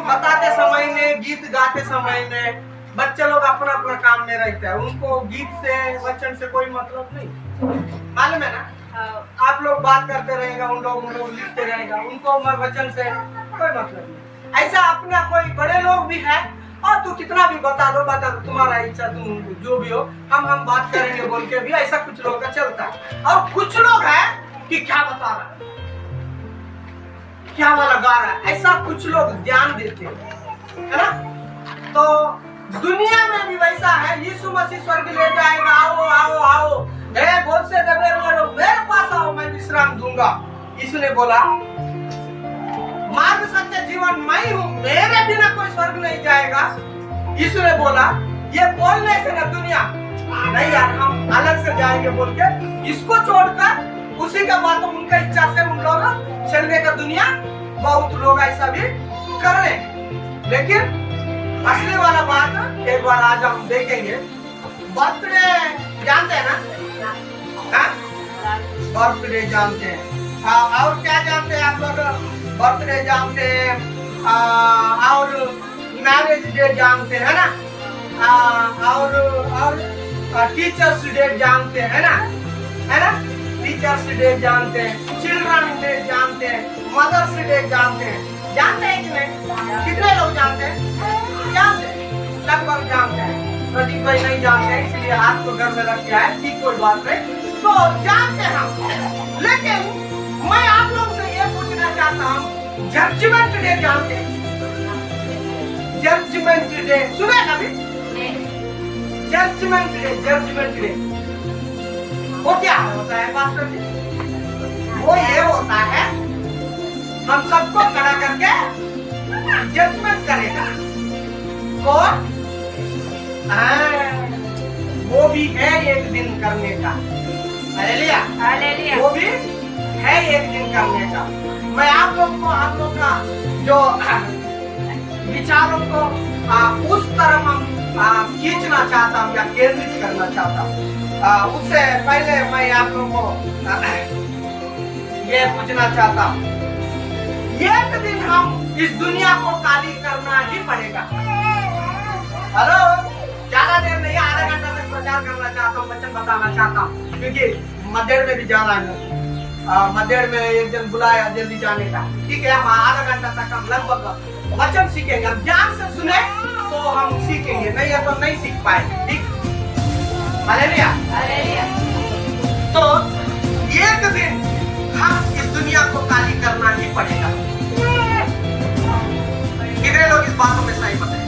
बताते समय में, गीत गाते समय में बच्चे लोग अपना अपना काम में रहते हैं, उनको गीत से वचन से कोई मतलब नहीं, मालूम है ना। आप लोग बात करते रहेगा, उन लोग लिखते रहेगा, उनको वचन से कोई मतलब नहीं। ऐसा अपना कोई बड़े लोग भी है, और तू कितना भी बता दो तुम्हारा इच्छा, तुम जो भी हो, हम बात करेंगे बोल के भी ऐसा कुछ लोग का चलता है। और कुछ लोग है कि क्या बता रहा है, क्या वाला गा रहा है, ऐसा कुछ लोग ध्यान देते हैं, है ना। तो दुनिया में भी वैसा है। यीशु मसीह स्वर्ग ले जाएगा, आओ आओ आओ, बहुत से दबे हुए लोग मेरे पास आओ, मैं विश्राम दूंगा। यीशु ने बोला मार्ग सत्य जीवन मैं हूँ, मेरे बिना कोई स्वर्ग नहीं जाएगा। यीशु ने बोला, ये बोलने से ना दुनिया नहीं यार हम अलग से जाएंगे बोल के इसको छोड़कर उसी का बात उनका इच्छा से उन लोग चलने का दुनिया बहुत लोग ऐसा भी कर रहे हैं। लेकिन असली वाला बात एक बार आज हम देखेंगे। बर्थडे जानते हैं ना, बर्थडे जानते हैं, और क्या जानते हैं आप लोग? बर्थडे जानते हैं, और मैरिज डे जानते हैं ना, और टीचर्स डे जानते हैं ना, है ना। टीचर्स डे जानते हैं, चिल्ड्रन डे जानते हैं, मदर्स डे जानते हैं। जानते हैं कि नहीं? कितने लोग जानते हैं? जानते हैं, लगभग जानते हैं। प्रदीप भाई नहीं जानते हैं, इसलिए हाथ को घर में रख दिया है, ठीक कोई बात नहीं। तो जानते हैं हम, लेकिन मैं आप लोगों से ये पूछना चाहता हूँ, जजमेंट डे जानते हैं? जजमेंट डे सुने कभी? जजमेंट डे वो क्या होता है मास्टर जी? वो ये होता है हम सबको खड़ा करके जजमेंट करेगा। कौन? वो भी है एक दिन करने का। हालेलुया, वो भी है एक दिन करने का। मैं आप लोग का जो विचारों को उस तरफ हम खींचना चाहता हूँ या केंद्रित करना चाहता हूँ। उससे पहले मैं आप लोगों को ये पूछना चाहता हूँ, एक दिन हम इस दुनिया को खाली करना ही पड़ेगा। हेलो, ज्यादा देर नहीं, आधा घंटा तक प्रचार करना चाहता हूँ, वचन बताना चाहता हूँ, क्योंकि मदेड़ में भी जाना है। मदेड़ में एक दिन बुलाया जल्दी जाने का, ठीक है। हम आधा घंटा तक हम लगभग वचन सीखेंगे। हम ध्यान से सुने तो हम सीखेंगे, नहीं है तो नहीं सीख पाएंगे, ठीक। Hallelujah, hallelujah. तो एक दिन हम इस दुनिया को खाली करना ही पड़ेगा। कितने लोग इस बातों में सहमत हैं?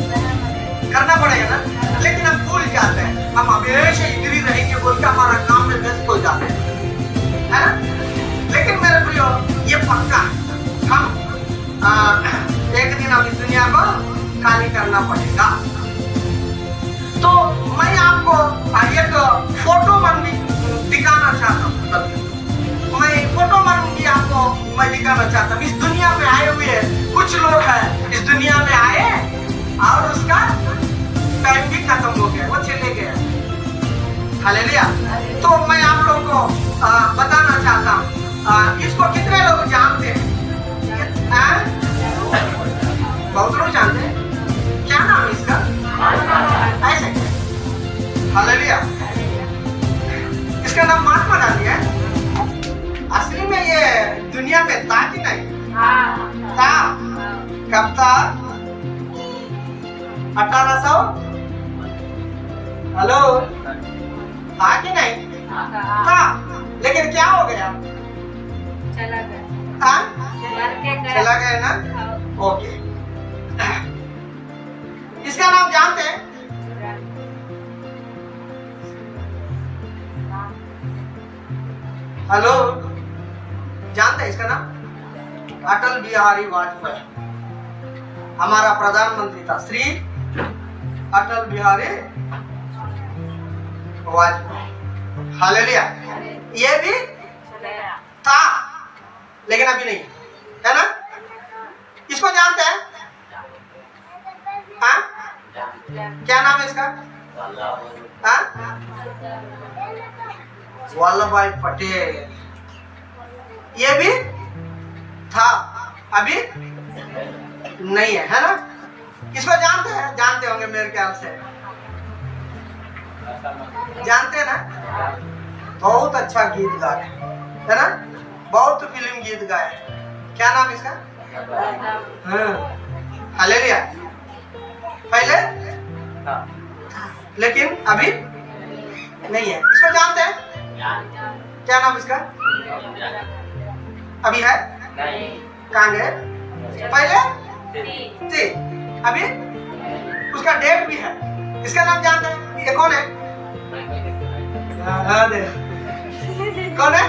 करना पड़ेगा ना। लेकिन हम भूल जाते हैं, हम हमेशा इधर ही रहेंगे बोल के हमारा काम में व्यस्त हो जाते हैं, है ना। लेकिन मेरे प्रियो, ये पक्का हम एक दिन हम इस दुनिया को खाली करना पड़ेगा। तो मैं आपको एक फोटो मन भी दिखाना चाहता हूँ। मैं फोटो मन भी आपको मैं दिखाना चाहता हूँ। इस दुनिया में आए हुए कुछ लोग हैं, इस दुनिया में आए और उसका टाइम भी खत्म हो गया, वो चले गए। हालेलुया। तो मैं आप लोगों को बताना चाहता हूँ, इसको कितने लोग जानते हैं? बहुत लोग जानते हैं। क्या नाम है इसका? ऐसे। हालेलुया। इसका नाम महात्मा गांधी है। असली में ये दुनिया में था कि नहीं? था। कब था? 1800? हेलो, था कि नहीं? था। लेकिन क्या हो गया? चला गया। चला गया ना? ओके। इसका नाम जानते हैं? हेलो, जानते हैं इसका नाम? अटल बिहारी वाजपेयी। हमारा प्रधानमंत्री था, श्री अटल बिहारी वाजपेयी। हालेलुया। ये भी था, लेकिन अभी नहीं, है ना। इसको जानते हैं? हाँ? क्या नाम है इसका? हाँ? वल्लभ भाई पटेल। ये भी था, अभी नहीं है, है ना। किसको जानते हैं? जानते होंगे मेरे ख्याल से, जानते हैं ना? बहुत अच्छा गीत गाए है ना, बहुत फिल्म गीत गाए। क्या नाम इसका? हालेलुया। पहले लेकिन अभी नहीं है। इसको जानते हैं? क्या नाम इसका? अभी है? कहाँ गए? पहले थी, अभी उसका डेट भी है। इसका नाम जानते हैं? ये कौन है? कौन है?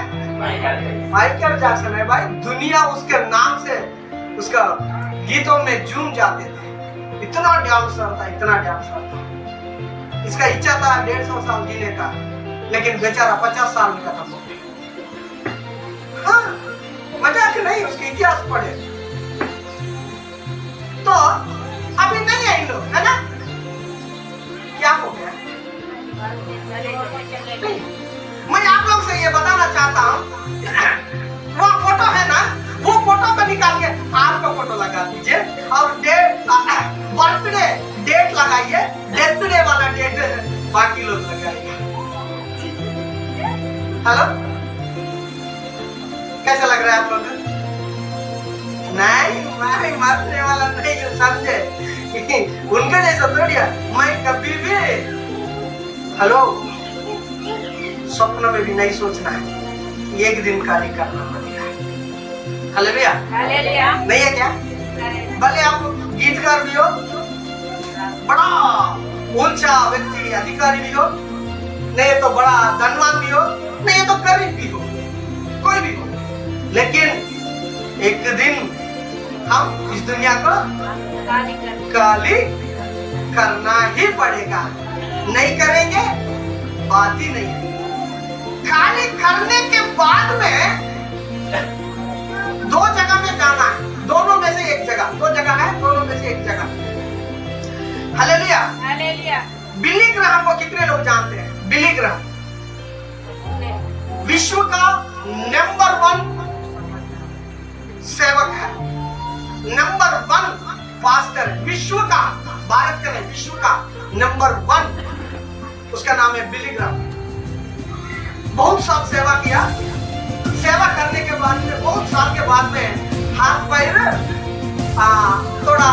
माइकल जैक्सन है भाई। दुनिया उसके नाम से उसका गीतों में झूम जाते थे। इतना डांसर था, इतना डांसर था। इसका इच्छा था 150 साल जीने का, लेकिन बेचारा 50 साल में खत्म हो गया। हाँ, मजाक नहीं, उसके इतिहास पढ़े तो अभी नहीं है इन लोग, है ना? क्या हो गया? मैं आप लोग से ये बताना चाहता हूँ, वो फोटो है ना, वो फोटो को निकाल के आपका फोटो लगा दीजिए और बर्थडे डेट लगाइए, डेथ डे वाला डेट बाकी लोग लगाइए। हेलो, कैसा लग रहा है आप लोग? नहीं, मैं मरने वाला नहीं हूँ, समझे? उनके जैसा थोड़ी है। मैं कभी भी, हेलो, स्वप्न में भी नहीं सोचना है एक दिन कार्य करना पड़ेगा। हालेलुया, नहीं है क्या? भले आप गीतकार भी हो, बड़ा ऊंचा व्यक्ति अधिकारी भी हो, नहीं तो बड़ा धनवान भी हो, नहीं तो गरीब भी हो, कोई भी हो, लेकिन एक दिन हम इस दुनिया को काली करना ही पड़ेगा। नहीं करेंगे बात ही नहीं है। खाली करने के बाद में दो जगह में जाना है, दोनों में से एक जगह, दो जगह है, दोनों में से एक जगह। Hallelujah, hallelujah. बिली ग्राहम को कितने लोग जानते हैं? बिली ग्राहम विश्व का नंबर 1 सेवक है, नंबर 1 पास्टर, विश्व का, भारत का नहीं, विश्व का नंबर 1। उसका नाम है बिली ग्राहम। बहुत साल सेवा किया, सेवा करने के बाद में, बहुत साल के बाद में हाथ पैर थोड़ा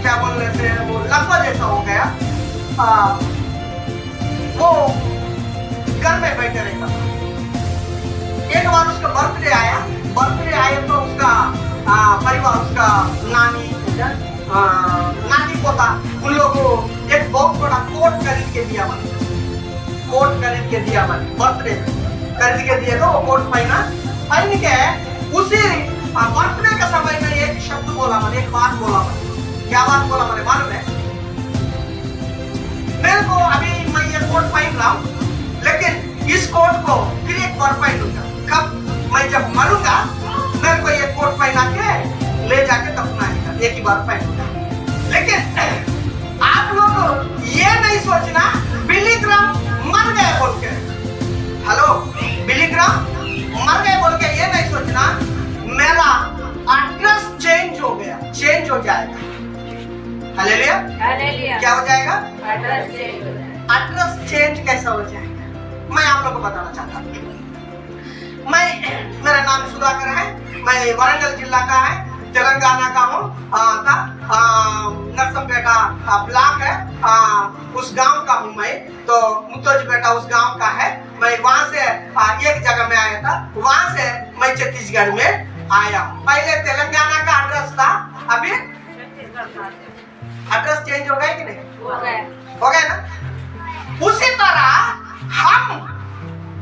क्या बोलने से वो लकवा जैसा हो गया। वो घर में बैठे रहता था। एक बार उसका बर्थडे आया तो उसका परिवार, उसका नानी पोता, उन लोगों को एक बहुत बड़ा कोट खरीद के दिया। कोट खरीद के दिया, बर्थडे खरीद के दिए तो वो कोट पहन के उसी बर्थडे के समय में एक शब्द बोला, एक बात बोला। क्या बात बोला मालूम है? मेरे को अभी मैं ये कोट पहन रहा हूँ, लेकिन इस कोट को फिर एक बार पहनूंगा। कब? मैं जब मरूंगा, मेरे को ये कोट पहना के ले जाके दफनाएगा, एक ही बार पहनूंगा। लेकिन आप लोग ये नहीं सोचना बिली ग्राहम मर गए बोल के। हेलो, बिली ग्राहम मर गए बोल के ये नहीं सोचना मेरा एड्रेस चेंज हो गया, चेंज हो जाएगा। Hallelujah, hallelujah. क्या हो जाएगा? एड्रेस चेंज कैसा हो जाएगा? मैं आप लोगों को बताना चाहता हूँ। मेरा नाम सुधाकर है, मैं वारंगल जिला का है, तेलंगाना का हूँ। नरसमपेटा ब्लॉक है, उस गांव का हूँ मैं। तो मुत्तोजीपेटा उस गांव का है। मैं वहां से एक जगह में आया था, वहां से मैं छत्तीसगढ़ में आया। पहले तेलंगाना का एड्रेस था, अभी एड्रेस चेंज हो गया कि नहीं? हो गया ना? उसी तरह हम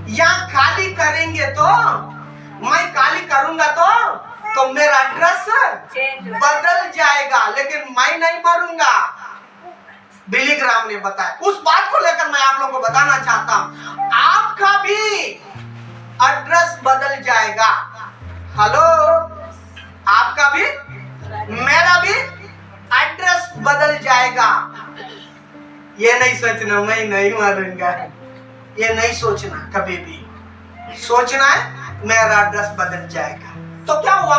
यहाँ खाली करेंगे तो, मैं खाली करूंगा तो मेरा एड्रेस बदल जाएगा, लेकिन मैं नहीं मरूंगा। बिली ग्राहम ने बताया। उस बात को लेकर मैं आप लोगों को बताना चाहता हूं, आपका भी एड्रेस बदल जाएगा। हेलो, आपका भी, मेरा भी एड्रेस बदल जाएगा। ये नहीं सोचना मैं नहीं मरूंगा, ये नहीं सोचना कभी भी। सोचना है मेरा एड्रेस बदल जाएगा। तो क्या हुआ?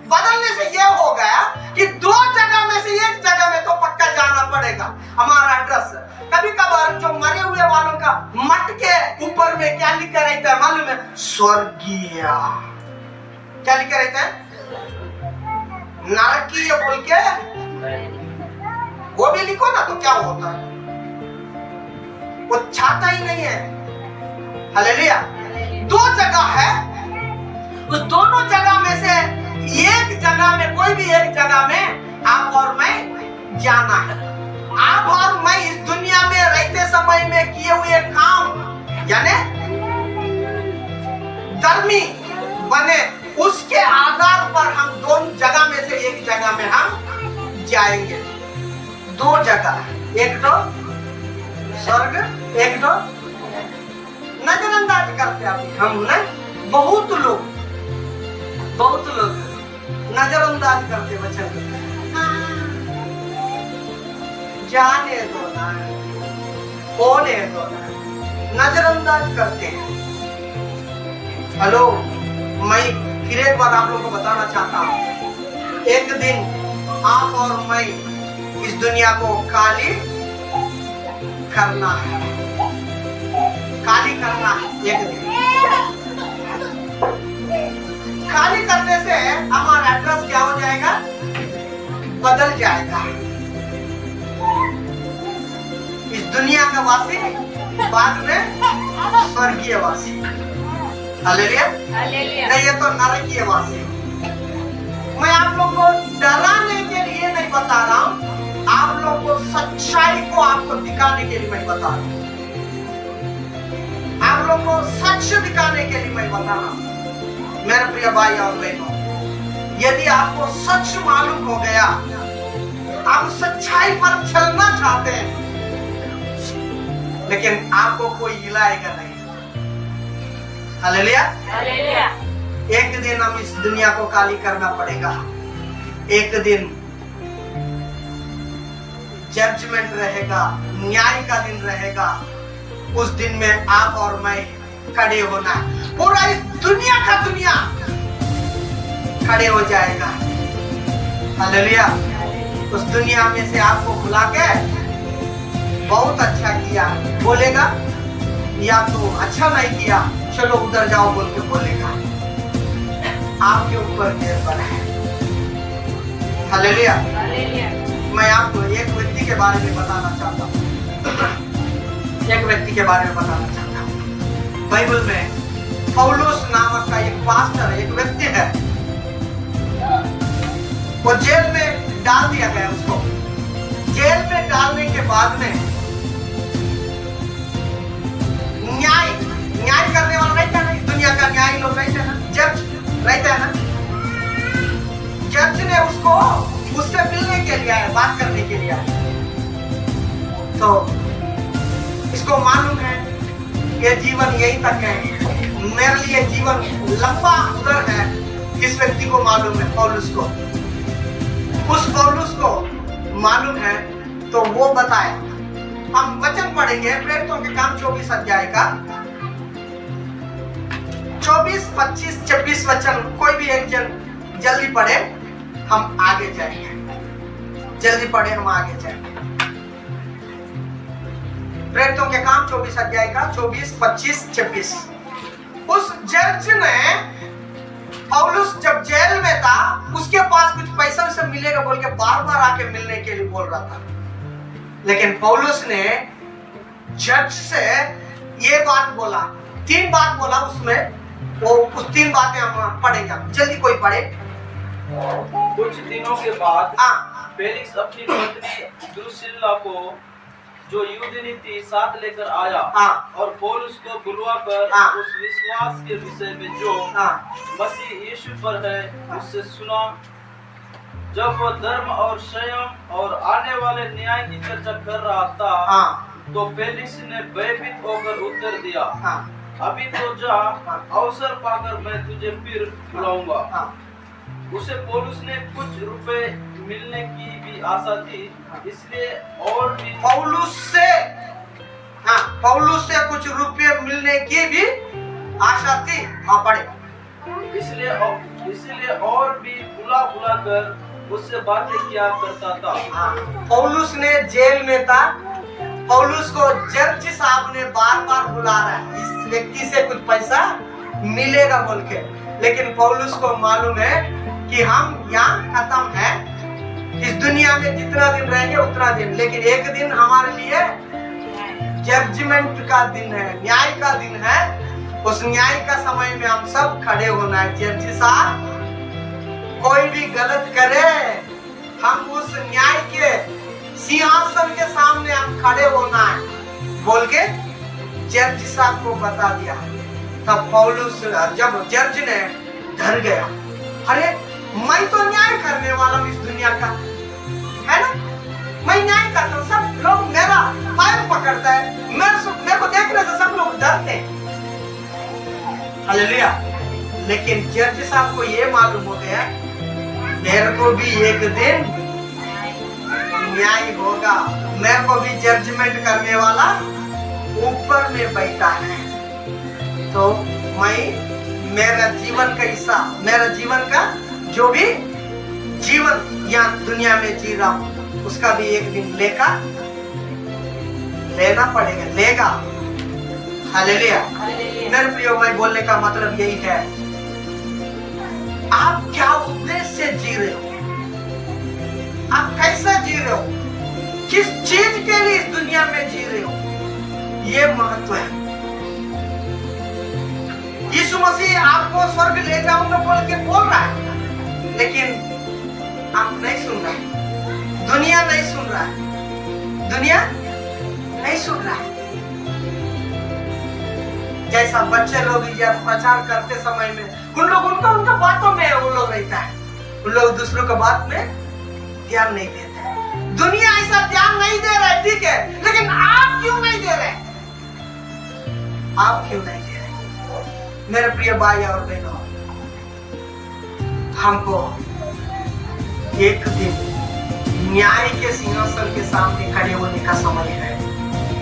बदलने से ये हो गया कि 2 ऊपर में क्या लिखा रहता है मालूम है? स्वर्गीय। क्या लिखा रहता है? नरकीय बोल के वो भी लिखो ना, तो क्या होता है? वो छाता ही नहीं है। हालेलुया। दो जगह है, उस दोनों जगह में से एक जगह में, कोई भी एक जगह में आप और मैं जाना है। आप और मैं इस दुनिया में रहते समय में किए हुए काम यानी धर्मी बने, उसके आधार पर हम दोनों जगह में से एक जगह में हम जाएंगे। दो जगह, एक तो स्वर्ग, एक तो नजरअंदाज करते हैं हम ना। बहुत लोग नजरअंदाज करते वचन को। जाने दो ना, होने दो ना, नजरअंदाज करते हैं। हेलो, मैं फिर एक बार आप लोगों को बताना चाहता हूँ, एक दिन आप और मैं इस दुनिया को खाली करना है, खाली करना है। एक दिन खाली करने से हमारा एड्रेस क्या हो जाएगा? बदल जाएगा। इस दुनिया का वासी बाद में स्वर्गीय वासी। हालेलुया। नहीं, ये तो नरकीय वासी। मैं आप लोग को डराने के लिए नहीं बता रहा हूँ, आप लोग को सच्चाई को आपको दिखाने के लिए मैं बता रहा हूँ। आप लोग को सच दिखाने के लिए मैं बता रहा हूँ। मेरे प्रिय भाई और बहनों, यदि आपको सच मालूम हो गया, आप सच्चाई पर चलना चाहते हैं, लेकिन आपको कोई हिलाएगा नहीं। हालेलुया। एक दिन हम इस दुनिया को खाली करना पड़ेगा। एक दिन जजमेंट रहेगा, न्याय का दिन रहेगा। उस दिन में आप और मैं खड़े होना है। पूरा इस दुनिया का दुनिया खड़े हो जाएगा। हालेलुया। उस दुनिया में से आपको बुला के बहुत अच्छा किया बोलेगा, या तो अच्छा नहीं किया, चलो उधर जाओ बोल के बोलेगा। आपके ऊपर निर्भर है। हालेलुया। मैं आपको एक व्यक्ति के बारे में बताना चाहता हूँ। एक व्यक्ति के बारे में बताना चाहता हूँ। बाइबल में पौलुस नामक का एक पास्टर, एक व्यक्ति है, वो जेल में डाल दिया गया। उसको जेल में डालने के बाद में न्याय करने वाला रहता है ना, दुनिया का न्याय लोग रहते हैं ना, जज रहता है ना। जज ने उसको उससे मिलने के लिए आया, बात करने के लिए आया। तो इसको मालूम है ये जीवन यही तक है, मेरे लिए जीवन लंबा उधर है। इस व्यक्ति को मालूम है, पौलुस को, उस पौलुस को मालूम है। तो वो बताए, हम वचन पढ़ेंगे प्रेरितों के काम 24 अध्याय का 24, 25, 26 वचन। कोई भी एक जन जल्दी पढ़े, हम आगे जाएंगे। जल्दी पढ़े, हम आगे जाएंगे। प्रेरितों के काम 24 अध्याय का 24, 25, 26। उस जज ने, पौलुस जब जेल में था, उसके पास कुछ पैसा से मिलेगा बोल के बार बार आके मिलने के लिए बोल रहा था। लेकिन पौलुस ने जज से ये बात बोला, 3 बात बोला उसमें। वो उस 3 बातें हम पढ़ेंगे। जल्दी कोई पढ़े। कुछ दिनों के बाद फेलिक्स अपनी पत्नी द्रुसिल्ला को, जो यूदेनी थी, साथ लेकर आया और पौलुस को बुलवाकर उस विश्वास के विषय में जो मसीह यीशु पर है उससे सुना। जब वह धर्म और संयम और आने वाले न्याय की चर्चा कर रहा था, तो फेलिक्स ने भयभीत होकर उत्तर दिया, अभी तो जा, अवसर पाकर मैं तुझे फिर बुलाऊंगा। उसे पौलुस ने कुछ रुपए मिलने की भी आशा थी, इसलिए और भी पौलुस से कुछ रुपये मिलने की भी आशा थी। पढ़े। इसलिए और भी बुला कर उससे बातें किया करता था। पौलुस ने जेल में था, पौलुस को जज साहब ने बार बार बुला रहा है, इस व्यक्ति से कुछ पैसा मिलेगा बोल के, लेकिन पौलुस को मालूम है कि हम यहाँ खत्म है, इस दुनिया में जितना दिन रहेंगे उतना दिन, लेकिन एक दिन हमारे लिए जजमेंट का दिन है, न्याय का दिन है। उस न्याय का समय में हम सब खड़े होना है। जज साहब कोई भी गलत करे, हम उस न्याय के सिंहासन के सामने हम खड़े होना है बोल के जज साहब को बता दिया। तब पौलुस जब जज ने डर गया, अरे मैं तो न्याय करने वाला हूँ इस दुनिया का, है ना, मैं न्याय करता हूँ, सब लोग मेरा पैर पकड़ता है, मेरे को देखने से सब लोग डरते हैं। हालेलुया। लेकिन जज साहब को ये मालूम हो गया मेरे को भी एक दिन न्याय होगा, मेरे को भी जजमेंट करने वाला ऊपर में बैठा है, तो मैं मेरा जीवन का हिस्सा, मेरा जीवन का जो भी जीवन यहाँ दुनिया में जी रहा हूँ उसका भी एक दिन लेना पड़ेगा, लेगा। हालेलुया। मेरे प्रियो, मैं बोलने का मतलब यही है, आप क्या उद्देश्य से जी रहे हो, आप कैसा जी रहे हो, किस चीज के लिए इस दुनिया में जी रहे हो, ये महत्व है। यीशु मसीह आपको स्वर्ग ले जाऊंगा बोल के बोल रहा है, लेकिन आप नहीं सुन रहे, दुनिया नहीं सुन रहा है, दुनिया नहीं सुन रहा है। जैसा बच्चे लोग जब प्रचार करते समय में उनका बातों में वो लोग रहता है, उन लोग दूसरों का बात में ध्यान नहीं देते हैं। दुनिया ऐसा ध्यान नहीं दे रहा है, ठीक है, लेकिन आप क्यों नहीं दे रहे, आप क्यों नहीं दे रहे? मेरे प्रिय भाई और बहनों, हमको एक दिन न्याय के सिंहासन के सामने खड़े होने का समय है,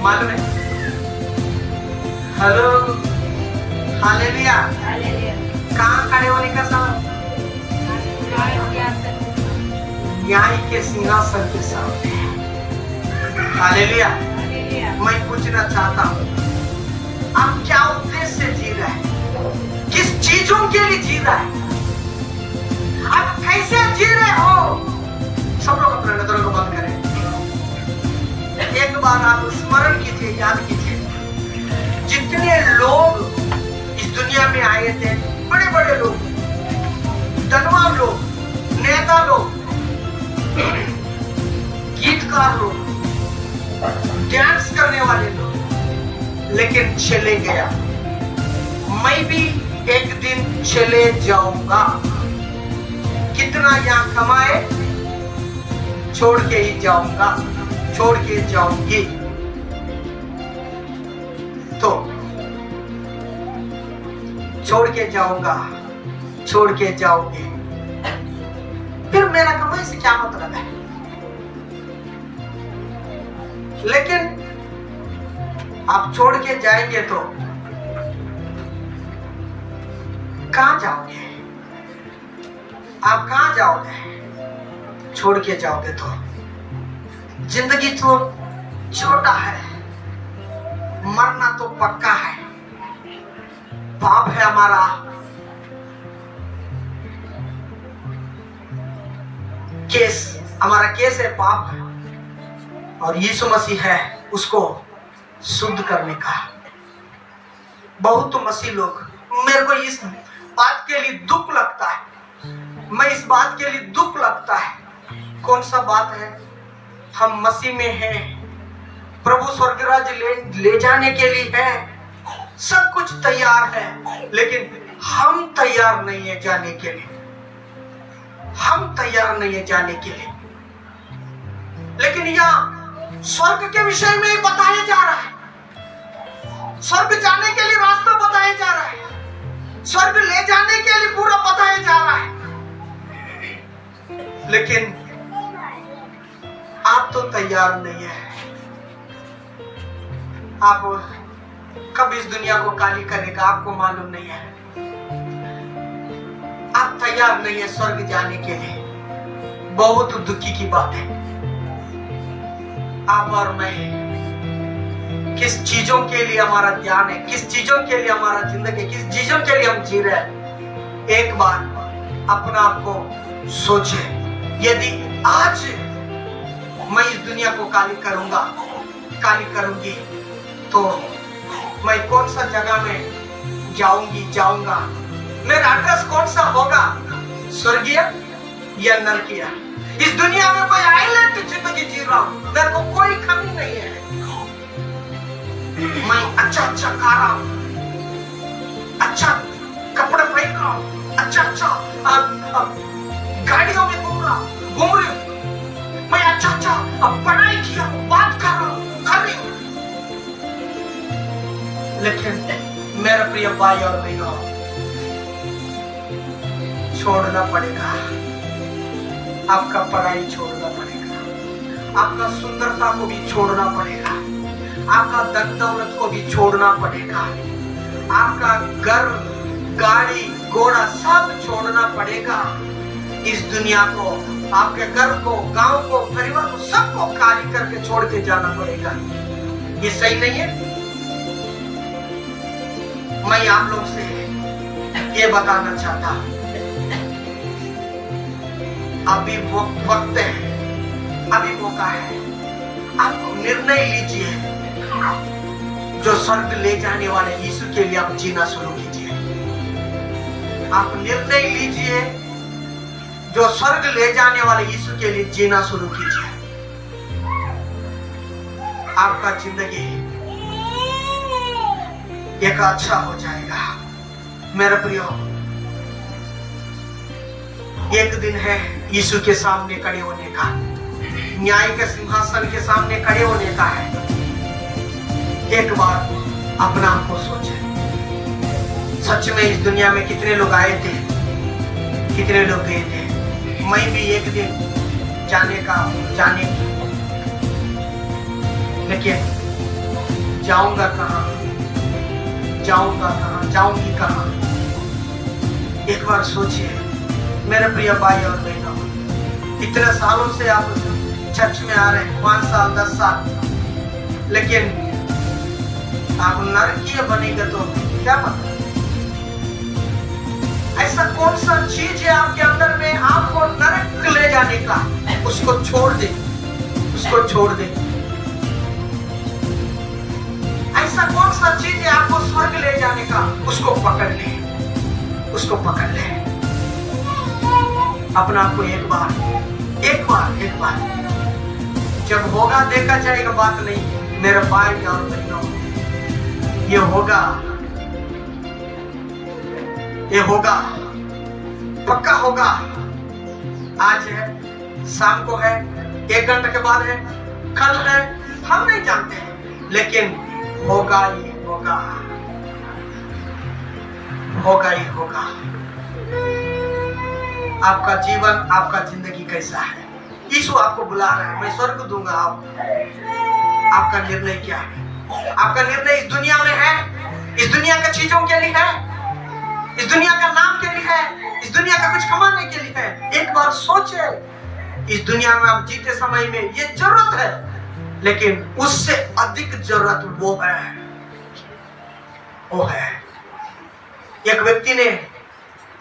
मालूम है? Hello, hallelujah. कहाँ खड़े होने का समय? न्याय के सिंहासन के सामने। हालेलुया। मैं पूछना चाहता हूँ, आप क्या उद्देश्य से जी रहे हैं, किस चीजों के लिए जी रहे हैं, आप कैसे जी रहे हो? सब लोग अपने नजरों को बंद करें। एक बार आप स्मरण कीजिए, याद कीजिए, जितने लोग इस दुनिया में आए थे, बड़े बड़े लोग, धनवान लोग, नेता लोग, गीतकार लोग, डांस करने वाले लोग, लेकिन चले गया। मैं भी एक दिन चले जाऊंगा। कितना यहाँ कमाए, छोड़ के ही जाऊंगा, छोड़ के जाऊंगी। तो छोड़ के जाऊंगा, छोड़ के जाओगे, फिर मेरा कमाई से क्या मतलब है? लेकिन आप छोड़ के जाएंगे तो कहां जाओगे? आप कहां जाओगे? छोड़ के जाओगे तो जिंदगी तो छोटा है, मरना तो पक्का है, पाप है हमारा। केस, हमारा केस है, पाप है, और यीशु मसीह है उसको शुद्ध करने का। बहुत मसीह लोग, मेरे को इस बात के लिए दुख लगता है, मैं इस बात के लिए दुख लगता है। कौन सा बात है? हम मसीह में हैं, प्रभु स्वर्गराज ले जाने के लिए है, सब कुछ तैयार है, लेकिन हम तैयार नहीं है जाने के लिए, हम तैयार नहीं है जाने के लिए। लेकिन यहाँ स्वर्ग के विषय में बताया जा रहा है, स्वर्ग जाने के लिए रास्ता बताया जा रहा है, स्वर्ग ले जाने के लिए पूरा बताया जा रहा है, लेकिन आप तो तैयार नहीं है। आप कब इस दुनिया को काली करेगा आपको मालूम नहीं है। आप तैयार नहीं है स्वर्ग जाने के लिए, बहुत दुखी की बात है। आप और मैं किस चीजों के लिए हमारा ध्यान है, किस चीजों के लिए हमारा जिंदगी, किस चीजों के लिए हम जी रहे हैं। एक बार अपना आप को सोचे, यदि आज मैं इस दुनिया को काली करूंगा, काली करूंगी, तो मैं कौन सा जगह में जाऊंगा, मेरा एड्रेस कौन सा होगा, स्वर्गीय या नरकीय। इस दुनिया में कोई आइलैंड जिंदगी जी रहा हूं, मेरे को कोई कमी नहीं है। मैं अच्छा खा रहा हूं, अच्छा कपड़े पहन रहा हूं, अच्छा गाड़ियों में घूम रही हूं, मैं अच्छा पढ़ाई किया, बात कर रही हूं। लेकिन मेरे प्रिय भाई और बहनों, छोड़ना पड़ेगा, आपका पढ़ाई छोड़ना पड़ेगा, आपका सुंदरता को भी छोड़ना पड़ेगा, आपका धन दौलत को भी छोड़ना पड़ेगा, आपका घर गाड़ी घोड़ा सब छोड़ना पड़ेगा। इस दुनिया को, आपके घर को, गांव को, परिवार को, सबको खाली करके छोड़ के जाना पड़ेगा। ये सही नहीं है। मैं आप लोग से ये बताना चाहता हूं, अभी वक्त है, अभी मौका है, आप निर्णय लीजिए। जो स्वर्ग ले जाने वाले यीशु के लिए आप जीना शुरू कीजिए। आप निर्णय लीजिए, जो स्वर्ग ले जाने वाले यीशु के लिए जीना शुरू कीजिए। आपका जिंदगी एक अच्छा हो जाएगा। मेरे प्रियो, एक दिन है यीशु के सामने खड़े होने का, न्याय के सिंहासन के सामने खड़े होने का है। एक बार अपना आप को सोचे, सच में इस दुनिया में कितने लोग आए थे, कितने लोग गए थे। मैं भी एक दिन जाने की, लेकिन जाऊंगा कहां, जाऊंगी कहां। एक बार सोचिए मेरे प्रिय भाई और बहनों, इतने सालों से आप चर्च में आ रहे हैं, 5 साल 10 साल, लेकिन आप नरकीय बनेंगे तो क्या पता। ऐसा कौन सा चीज है आपके अंदर में आपको नरक ले जाने का, उसको छोड़ दे, उसको छोड़ दे। ऐसा कौन सा चीज है आपको स्वर्ग ले जाने का, उसको पकड़ ले, उसको पकड़ ले। अपना आपको एक बार जब होगा देखा जाएगा, बात नहीं। मेरे भाई और बहनों, ये होगा, पक्का होगा। आज है, शाम को है, 1 घंटे के बाद है, कल है, हम नहीं जानते, लेकिन होगा ही होगा, होगा ही होगा। आपका जीवन, आपका जिंदगी कैसा है? यीशु आपको बुला रहा है, मैं स्वर्ग दूंगा। आपका निर्णय क्या है? आपका निर्णय इस दुनिया में है, इस दुनिया की चीजों के लिए है, इस दुनिया का नाम के लिए है, इस दुनिया का कुछ कमाने के लिए है। एक बार सोचे, इस दुनिया में आप जीते समय में ये जरूरत है, लेकिन उससे अधिक जरूरत वो है। एक व्यक्ति ने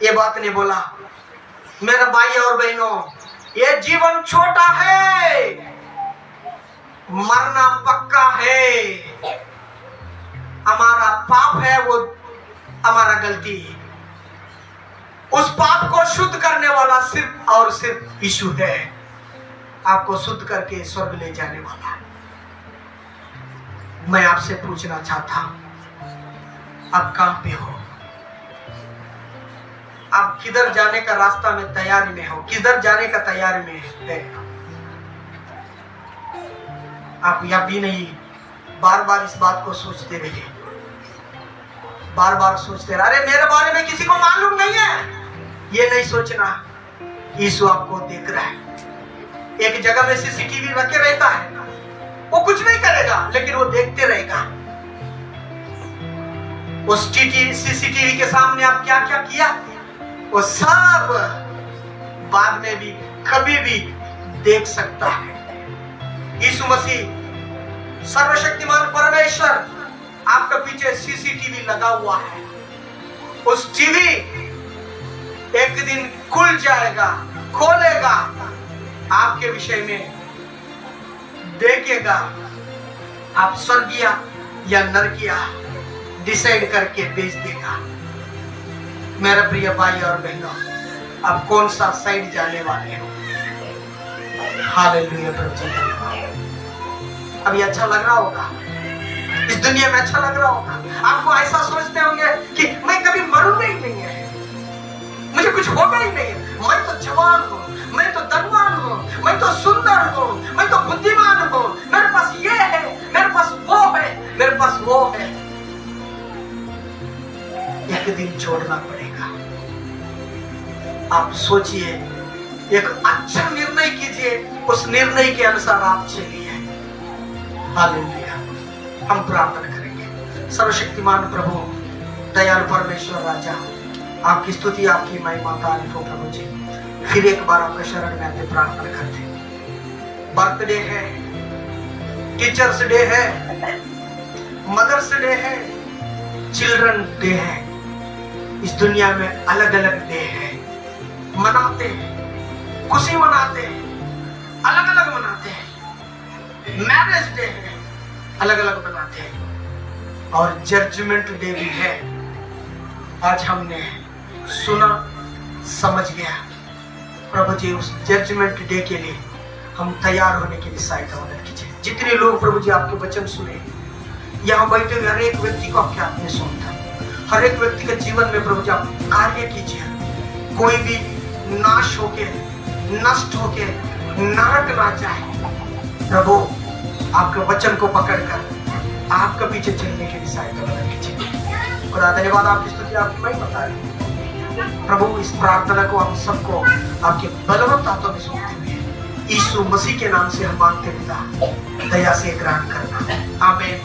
ये बात नहीं बोला, मेरे भाई और बहनों, ये जीवन छोटा है, मरना पक्का है। हमारा पाप है, वो हमारा गलती है। उस पाप को शुद्ध करने वाला सिर्फ और सिर्फ यीशु है, आपको शुद्ध करके स्वर्ग ले जाने वाला। मैं आपसे पूछना चाहता हूं, आप कहां पे हो? आप किधर जाने का रास्ता में तैयारी में हो? किधर जाने का तैयारी में है? आप या भी नहीं, बार बार इस बात को सोचते रहिए, बार बार सोचते रहे, अरे मेरे बारे में किसी को मालूम नहीं है, ये नहीं सोचना। यीशु आपको देख रहा है। एक जगह में सीसीटीवी रखे रहता है, वो कुछ नहीं करेगा, लेकिन वो देखते रहेगा। उस सीसीटीवी के सामने आप क्या क्या किया, वो सब बाद में भी कभी भी देख सकता है। यीशु मसीह सर्वशक्तिमान परमेश्वर आपके पीछे सीसीटीवी लगा हुआ है। उस टीवी एक दिन खुल जाएगा, खोलेगा, आपके विषय में देखेगा, आप स्वर्गीय या नरकीय डिसाइड करके भेज देगा। मेरा प्रिय भाई और बहनों, आप कौन सा साइड जाने वाले हो? हालेलुया प्रभु जी, धन्यवाद। अभी अच्छा लग रहा होगा, इस दुनिया में अच्छा लग रहा होगा। आपको ऐसा सोचते होंगे कि मैं कभी मरूंगा ही नहीं है, मुझे कुछ होगा ही नहीं है, मैं तो जवान हूँ, मैं तो धनवान हूँ, मैं तो सुंदर हूँ, मैं तो बुद्धिमान हूँ, मेरे पास ये है, मेरे पास वो है, मेरे पास वो है। एक दिन छोड़ना पड़ेगा। आप सोचिए, एक अच्छा निर्णय कीजिए, उस निर्णय के अनुसार आप चलिए। हालेलुया। हम प्रार्थना करेंगे। सर्वशक्तिमान प्रभु, दयालु परमेश्वर राजा, आपकी स्तुति, आपकी महिमा, तारीफ हो प्रभु जी। फिर एक बार आपके शरण में आते प्रार्थना करते। बर्थडे है, टीचर्स डे है, मदर्स डे है, चिल्ड्रन डे है। इस दुनिया में अलग अलग डे है, मनाते हैं, खुशी मनाते हैं, अलग अलग मनाते हैं। मैरिज डे है, अलग अलग मनाते हैं। और जजमेंट डे भी है। आज हमने सुना, समझ गया प्रभु जी, उस जजमेंट डे के लिए हम तैयार होने के लिए सहायता मदद कीजिए। जितने लोग प्रभु जी आपके वचन सुने, यहाँ बैठे हुए हर एक व्यक्ति को आपके हाथ में सौंपता, हर एक व्यक्ति के जीवन में प्रभु जी आप कार्य कीजिए। कोई भी नाश होके, नष्ट होके नरक ना जाए। प्रभु आपके वचन को पकड़कर आपके पीछे चलने के लिए सहायता मदद कीजिए। और धन्यवाद, आपकी स्तुति, आपकी महिमा तारीफ। प्रभु इस प्रार्थना को हम सबको आपके बलवंत हाथों में सौंपते हुए यीशु मसीह के नाम से हम मांगते पिता, दया से ग्रहण करना। आमीन।